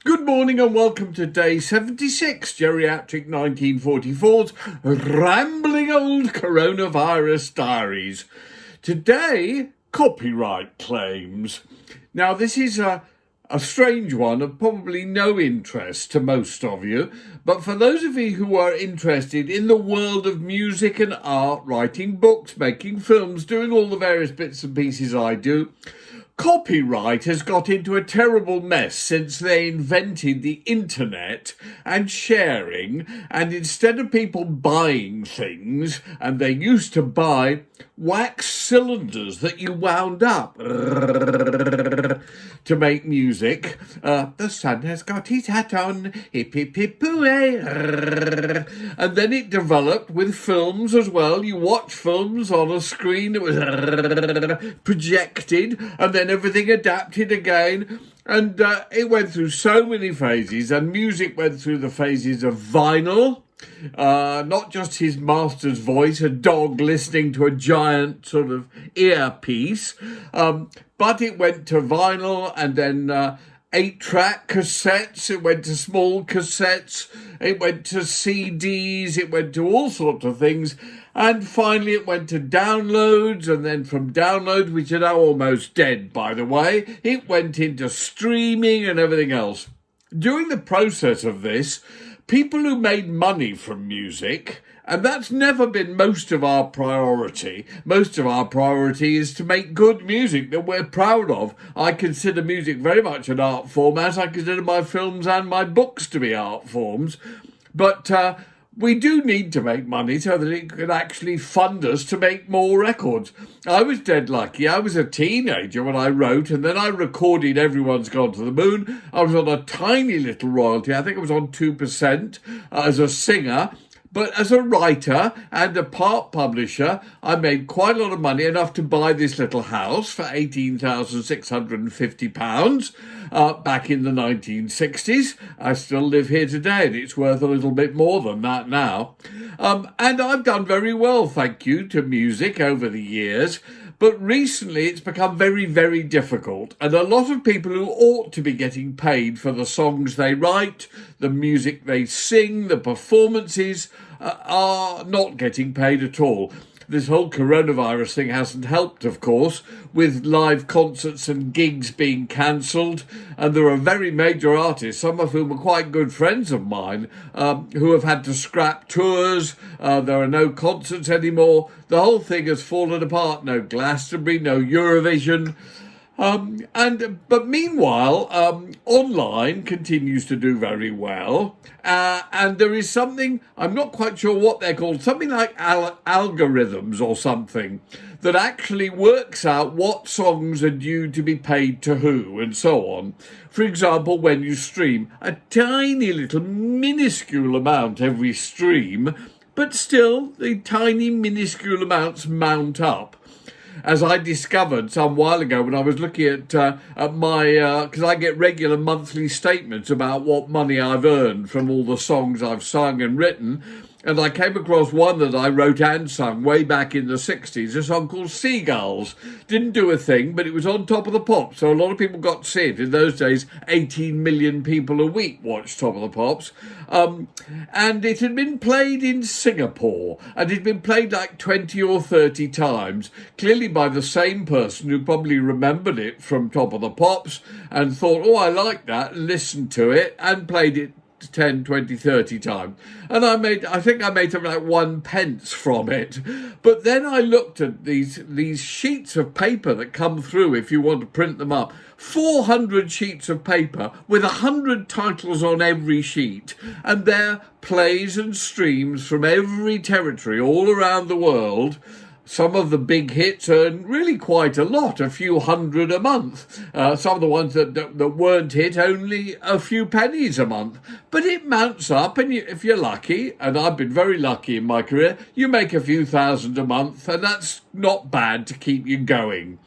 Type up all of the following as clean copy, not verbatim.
Good morning and welcome to Day 76, Geriatric 1944's Rambling Old Coronavirus Diaries. Today, copyright claims. Now, this is a strange one of probably no interest to most of you, but for those of you who are interested in the world of music and art, writing books, making films, doing all the various bits and pieces I do, copyright has got into a terrible mess since they invented the internet and sharing, and instead of people buying things, and they used to buy wax cylinders that you wound up to make music. The sun has got his hat on, hip hip hip hooray. And then it developed with films as well. You watch films on a screen that was projected, and then everything adapted again. And it went through so many phases, and music went through the phases of vinyl. Not just his master's voice, a dog listening to a giant sort of earpiece, but it went to vinyl and then 8-track cassettes, it went to small cassettes, it went to CDs, it went to all sorts of things, and finally it went to downloads, and then from downloads, which are now almost dead, by the way, it went into streaming and everything else. During the process of this, people who made money from music, and that's never been most of our priority. Most of our priority is to make good music that we're proud of. I consider music very much an art form, as I consider my films and my books to be art forms. But we do need to make money so that it can actually fund us to make more records. I was dead lucky. I was a teenager when I wrote, and then I recorded Everyone's Gone to the Moon. I was on a tiny little royalty. I think I was on 2% as a singer. But as a writer and a part publisher, I made quite a lot of money, enough to buy this little house for £18,650 back in the 1960s. I still live here today, and it's worth a little bit more than that now. And I've done very well, thank you, to music over the years. But recently it's become very, very difficult. And a lot of people who ought to be getting paid for the songs they write, the music they sing, the performances, are not getting paid at all. This whole coronavirus thing hasn't helped, of course, with live concerts and gigs being cancelled. And there are very major artists, some of whom are quite good friends of mine, who have had to scrap tours. There are no concerts anymore. The whole thing has fallen apart. No Glastonbury, no Eurovision. But meanwhile, online continues to do very well, and there is something, I'm not quite sure what they're called, something like algorithms or something, that actually works out what songs are due to be paid to who and so on. For example, when you stream, a tiny little minuscule amount every stream, but still the tiny minuscule amounts mount up. As I discovered some while ago when I was looking at my, because I get regular monthly statements about what money I've earned from all the songs I've sung and written, and I came across one that I wrote and sung way back in the 60s, a song called Seagulls. Didn't do a thing, but it was on Top of the Pops, so a lot of people got to see it. In those days, 18 million people a week watched Top of the Pops. And it had been played in Singapore, and it had been played like 20 or 30 times, clearly by the same person who probably remembered it from Top of the Pops and thought, oh, I like that, and listened to it and played it 10, 20, 30 times. And I think I made something like 1 pence from it. But then I looked at these sheets of paper that come through if you want to print them up. 400 sheets of paper with 100 titles on every sheet. And they're plays and streams from every territory all around the world. Some of the big hits earn really quite a lot, a few hundred a month. Some of the ones that weren't hit, only a few pennies a month. But it mounts up, and if you're lucky, and I've been very lucky in my career, you make a few thousand a month, and that's not bad to keep you going.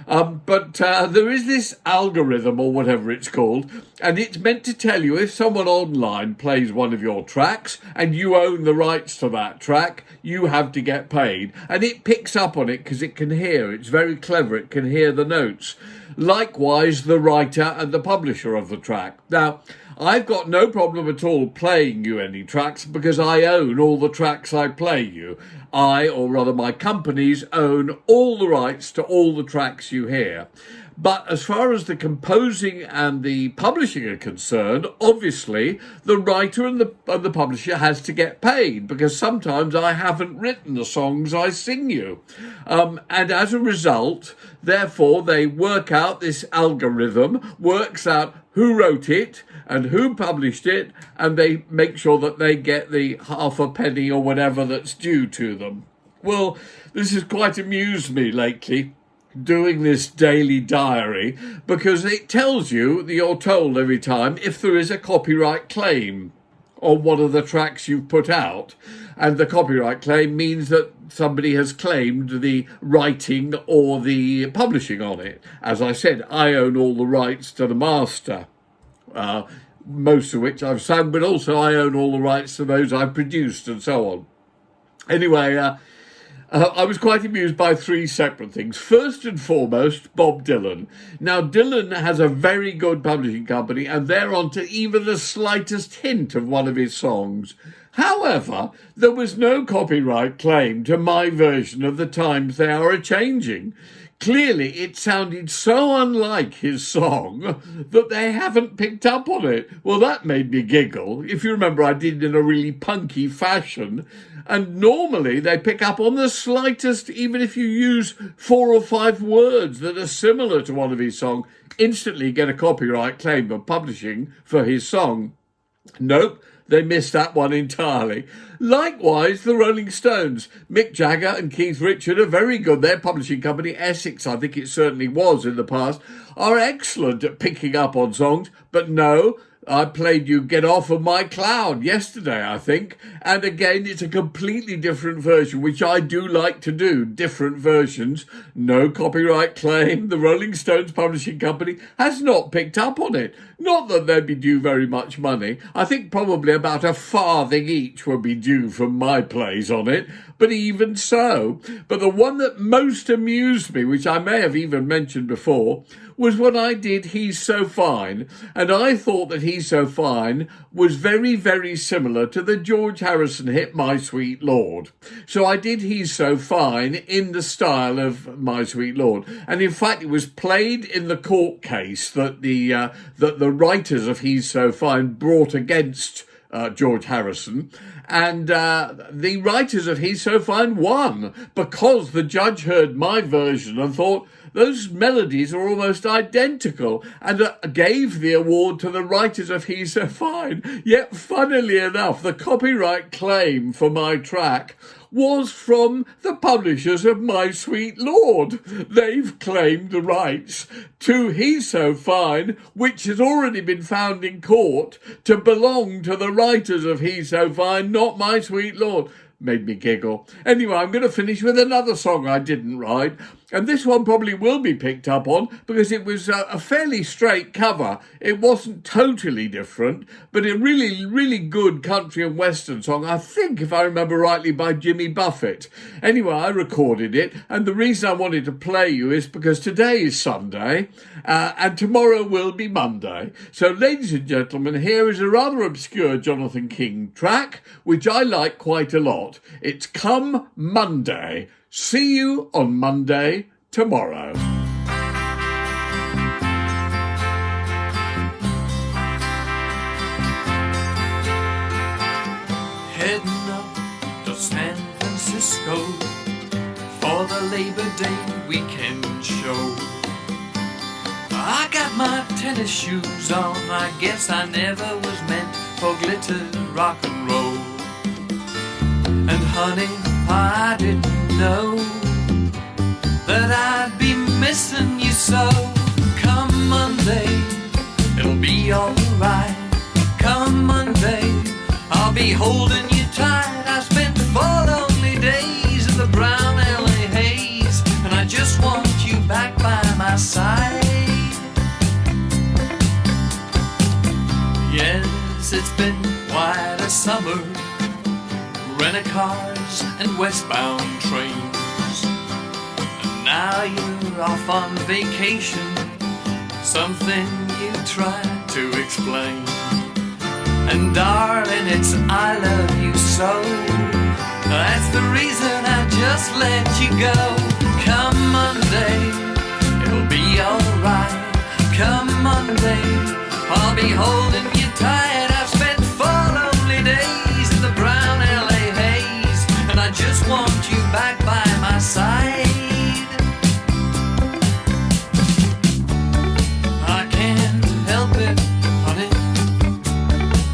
But there is this algorithm or whatever it's called, and it's meant to tell you if someone online plays one of your tracks and you own the rights to that track, you have to get paid. And it picks up on it because it can hear. It's very clever. It can hear the notes. Likewise, the writer and the publisher of the track. Now, I've got no problem at all playing you any tracks because I own all the tracks I play you. I, or rather my companies, own all the rights to all the tracks you hear. But as far as the composing and the publishing are concerned, obviously the writer and the publisher has to get paid because sometimes I haven't written the songs I sing you. And as a result, therefore, they work out, this algorithm works out who wrote it and who published it, and they make sure that they get the half a penny or whatever that's due to them. Well, this has quite amused me lately, doing this daily diary, because it tells you that you're told every time if there is a copyright claim on one of the tracks you've put out. And the copyright claim means that somebody has claimed the writing or the publishing on it. As I said, I own all the rights to the master, most of which I've sung, but also I own all the rights to those I've produced and so on. Anyway, I was quite amused by three separate things. First and foremost, Bob Dylan. Now, Dylan has a very good publishing company, and they're on to even the slightest hint of one of his songs. However, there was no copyright claim to my version of The Times They Are A-Changing. Clearly, it sounded so unlike his song that they haven't picked up on it. Well, that made me giggle. If you remember, I did it in a really punky fashion. And normally they pick up on the slightest, even if you use 4 or 5 words that are similar to one of his songs, instantly get a copyright claim of publishing for his song. Nope. They missed that one entirely. Likewise, the Rolling Stones. Mick Jagger and Keith Richards are very good. Their publishing company, Essex, I think it certainly was in the past, are excellent at picking up on songs. But no, I played you Get Off of My Cloud yesterday, I think. And again, it's a completely different version, which I do like to do, different versions. No copyright claim. The Rolling Stones publishing company has not picked up on it. Not that they'd be due very much money. I think probably about a farthing each would be due from my plays on it. But even so, but the one that most amused me, which I may have even mentioned before, was when I did He's So Fine. And I thought that He's So Fine was very, very similar to the George Harrison hit My Sweet Lord. So I did He's So Fine in the style of My Sweet Lord. And in fact, it was played in the court case that the writers of He's So Fine brought against George Harrison, and the writers of He's So Fine won because the judge heard my version and thought those melodies are almost identical, and gave the award to the writers of He's So Fine. Yet, funnily enough, the copyright claim for my track was from the publishers of My Sweet Lord. They've claimed the rights to He's So Fine, which has already been found in court to belong to the writers of He's So Fine, not My Sweet Lord. Made me giggle. Anyway, I'm going to finish with another song I didn't write, and this one probably will be picked up on because it was a fairly straight cover. It wasn't totally different, but a really, really good country and western song, I think, if I remember rightly, by Jimmy Buffett. Anyway, I recorded it, and the reason I wanted to play you is because today is Sunday, and tomorrow will be Monday. So, ladies and gentlemen, here is a rather obscure Jonathan King track, which I like quite a lot. It's Come Monday. See you on Monday tomorrow. Heading up to San Francisco for the Labor Day weekend show. I got my tennis shoes on. I guess I never was meant for glitter rock and roll. And honey, I didn't know that I'd be missing you so. Come Monday, it'll be alright. Come Monday, I'll be holding you tight. I spent 4 lonely days in the brown LA haze, and I just want you back by my side. Yes, it's been quite a summer. Rent-a-cars and westbound trains. And now you're off on vacation something you try to explain. And darling, it's I love you so. That's the reason I just let you go. Come Monday, it'll be alright. Come Monday, I'll be holding you tight. I've spent 4 lonely days in the brown LA haze, and I just want you back by my side. I can't help it, honey,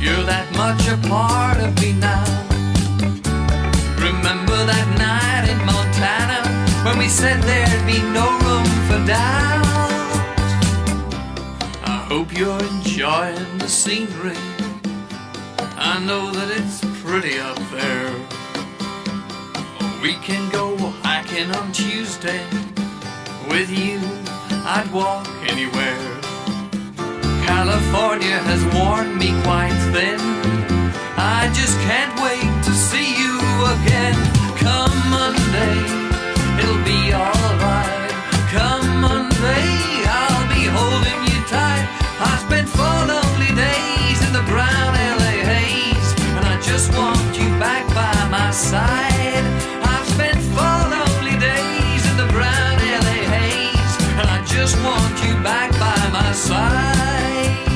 you're that much a part of me now. Remember that night in Montana when we said there'd be no room for doubt? I hope you're enjoying the scenery. I know that it's pretty up there. We can go hiking on Tuesday. With you, I'd walk anywhere. California has worn me quite thin. I just can't wait to see you again. Come Monday, it'll be alright. Come Monday, I'll be holding you tight. I spent 4 lonely days in the brown LA haze, and I just want you back by my side. I've spent 4 lonely days in the brown LA haze, and I just want you back by my side.